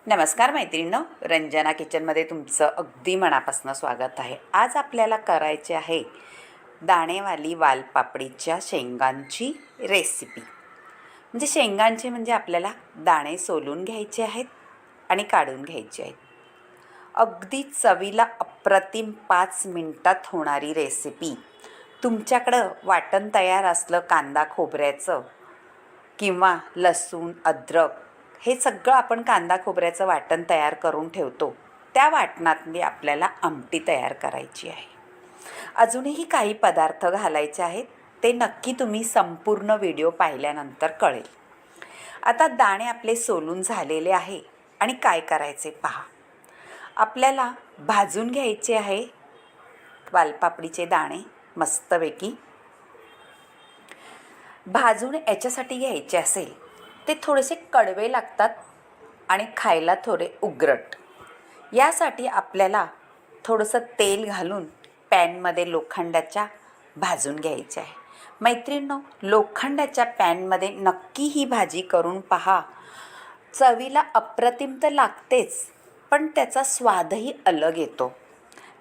नमस्कार मैत्रिणींनो, रंजना किचनमध्ये तुमचं अगदी मनापासून स्वागत आहे। आज आपल्याला करायचे आहे दाणेवाली वालपापडीच्या शेंगांची रेसिपी। म्हणजे शेंगांचे म्हणजे आपल्याला दाणे सोलून घ्यायचे आहेत आणि काढून घ्यायचे आहेत। अगदी चवीला अप्रतिम 5 मिनिटात होणारी रेसिपी। तुमच्याकडं वाटण तयार असलं कांदा खोबऱ्याचं किंवा लसूण अद्रक हे सगळं आपण कांदा खोबऱ्याचं वाटण तयार करून ठेवतो, त्या वाटणातली आपल्याला आमटी तयार करायची आहे। अजूनही काही पदार्थ घालायचे आहेत, ते नक्की तुम्ही संपूर्ण व्हिडिओ पाहिल्यानंतर कळेल। आता दाणे आपले सोलून झालेले आहे आणि काय करायचे पहा। आपल्याला भाजून घ्यायचे आहे वालपापडीचे दाणे मस्तपैकी। भाजून याच्यासाठी घ्यायचे असेल ते थोडेसे कडवे लागतात आणि खायला थोडे उग्रट। यासाठी आपल्याला थोडंसं तेल घालून पॅनमध्ये लोखंडाच्या भाजून घ्यायचे आहे। मैत्रिणींनो, लोखंडाच्या पॅनमध्ये नक्की ही भाजी करून पहा। चवीला अप्रतिम तर लागतेच, पण त्याचा स्वादही अलग येतो।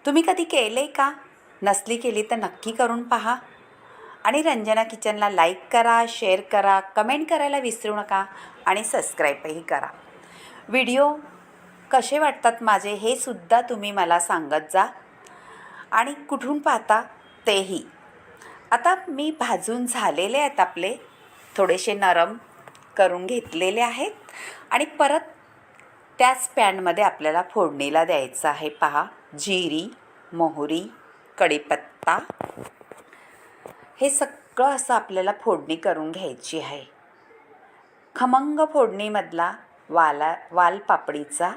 तुम्ही कधी केले का? नसली केली तर नक्की करून पहा। आणि रंजना किचनला लाईक करा, शेअर करा, कमेंट करायला विसरू नका आणि सबस्क्राईबही करा। व्हिडिओ कसे वाटतात माझे हे सुद्धा तुम्ही मला सांगत जा आणि कुठून पाहता तेही। आता मी भाजून झालेले आहेत आपले, थोडेसे नरम करून घेतलेले आहेत आणि परत त्याच पॅनमध्ये आपल्याला फोडणीला द्यायचं आहे पहा। जिरी, मोहरी, कढीपत्ता हे सगळं असं आपल्याला फोडणी करून घ्यायची आहे। खमंग फोडणीमधला वालपापडीचा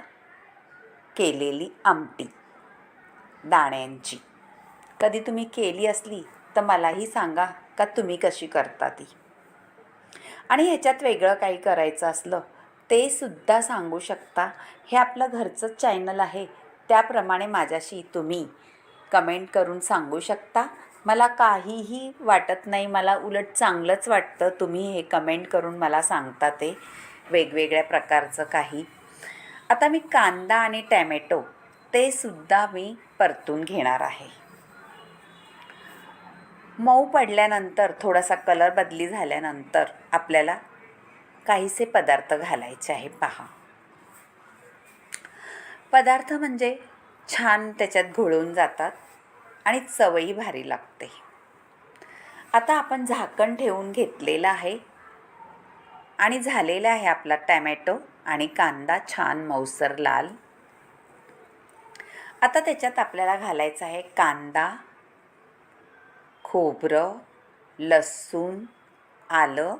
केलेली आमटी दाण्यांची। कधी तुम्ही केली असली तर मलाही सांगा का तुम्ही कशी करता ती। आणि ह्याच्यात वेगळं काही करायचं असलं ते सुद्धा सांगू शकता। हे आपलं घरचं चॅनल आहे, त्याप्रमाणे माझ्याशी तुम्ही कमेंट करून सांगू शकता। मला काहीही वाटत नाही, मला उलट चांगलंच वाटतं तुम्ही हे कमेंट करून मला सांगता ते वेगवेगळ्या प्रकारचं काही। आता मी कांदा आणि टॅमॅटो ते सुद्धा मी परतून घेणार आहे। मऊ पडल्यानंतर थोडासा कलर बदली झाल्यानंतर आपल्याला काहीसे पदार्थ घालायचे आहे पहा। पदार्थ म्हणजे छान त्याच्यात घुळून जातात आणि चवही भारी लागते। आता आपण झाकण ठेवून घेतलेलं आहे आणि झालेला आहे आपला टॅमॅटो आणि कांदा छान मऊसर लाल। आता त्याच्यात आपल्याला घालायचं आहे कांदा, खोबरं, लसूण, आलं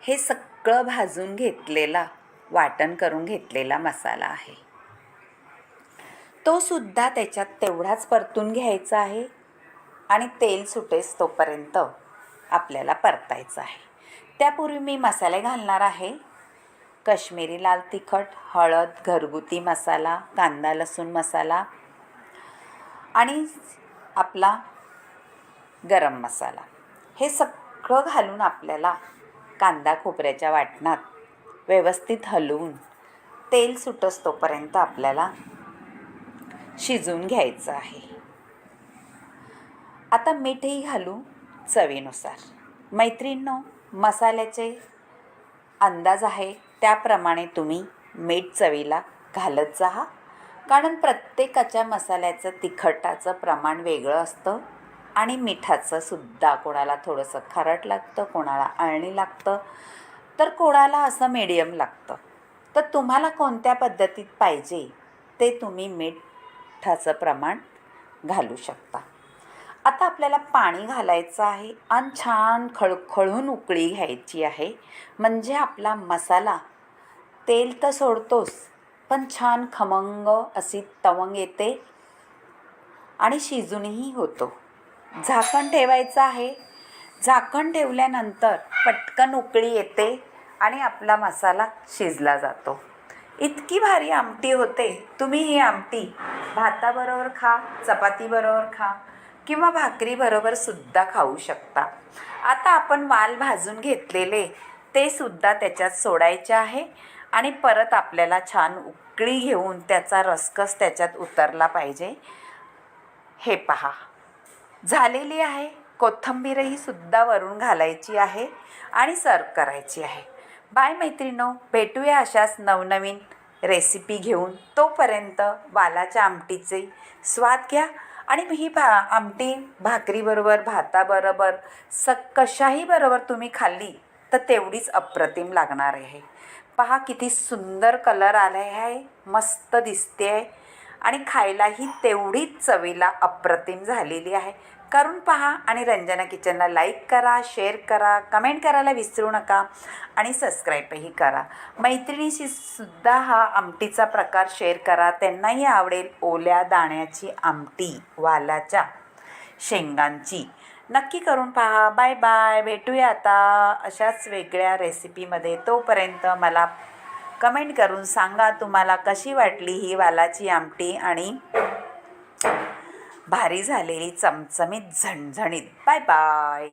हे सगळं भाजून घेतलेला वाटण करून घेतलेला मसाला आहे, तो सुद्धा त्याच्यात तेवढाच परतून घ्यायचा आहे आणि तेल सुटेस तोपर्यंत आपल्याला परतायचं आहे। त्यापूर्वी मी मसाले घालणार आहे। काश्मीरी लाल तिखट, हळद, घरगुती मसाला, कांदा लसूण मसाला आणि आपला गरम मसाला हे सगळं घालून आपल्याला कांदा खोबऱ्याच्या वाटणात व्यवस्थित हलवून तेल सुटस तोपर्यंत आपल्याला शिजवून घ्यायचं आहे। आता मीठही घालू चवीनुसार। मैत्रिणींनो, मसाल्याचे अंदाज आहे त्याप्रमाणे तुम्ही मीठ चवीला घालत जा, कारण प्रत्येकाच्या मसाल्याचं तिखटाचं प्रमाण वेगळं असतं आणि मिठाचं सुद्धा कोणाला थोडंसं खारट लागतं, कोणाला अळणी लागतं, तर कोणाला असं मीडियम लागतं। तर तुम्हाला कोणत्या पद्धतीत पाहिजे ते तुम्ही मिठाचं प्रमाण घालू शकता। आता आपल्याला पाणी घालायचं आहे आणि छान खळखळून उकळी घ्यायची आहे, म्हणजे आपला मसाला तेल तर सोडतोच पण छान खमंग अशी तवंग येते आणि शिजूनही होतो। झाकण ठेवायचं आहे। झाकण ठेवल्यानंतर पटकन उकळी येते आणि आपला मसाला शिजला जातो। इतकी भारी आमटी होते। तुम्ही ही आमटी भाताबरोबर खा, चपातीबरोबर खा किंवा भाकरीबरोबर सुद्धा खाऊ शकता। आता आपण वाल भाजून घेतलेले ते सुद्धा त्याच्यात सोडायचे आहे आणि परत आपल्याला छान उकळी घेऊन त्याचा रसकस त्याच्यात उतरला पाहिजे. हे पहा झालेली आहे. कोथिंबीरही सुद्धा वरून घालायची आहे आणि सर्व करायची आहे. बाय मैत्रिणो, भेटूया अशाच नवनवीन रेसिपी घेऊन. तोपर्यंत वालाच्या आमटीचे स्वाद घ्या आणि ही आमटी भाकरीबरोबर, भाताबरोबर, कशाही बरोबर तुम्ही खाल्ली तर तेवढीच अप्रतिम लागणार आहे. पहा किती सुंदर कलर आला आहे, मस्त दिसते आहे आणि खायलाही तेवढीच चवीला अप्रतिम झालेली आहे. करून पहा आणि रंजना किचनला लाईक करा, शेअर करा, कमेंट करायला विसरू नका आणि सबस्क्राईबही करा. मैत्रिणीशी सुद्धा हा आमटीचा प्रकार शेअर करा, त्यांनाही आवडेल. ओल्या दाण्याची आमटी, वालाच्या शेंगांची नक्की करून पहा. Bye bye. भेटूया आता अशाच वेगळ्या रेसिपीमध्ये. तोपर्यंत मला कमेंट करून सांगा तुम्हाला कशी वाटली ही वालाची आमटी आणि भारी झालेली चमचमीत झणझणीत. Bye bye.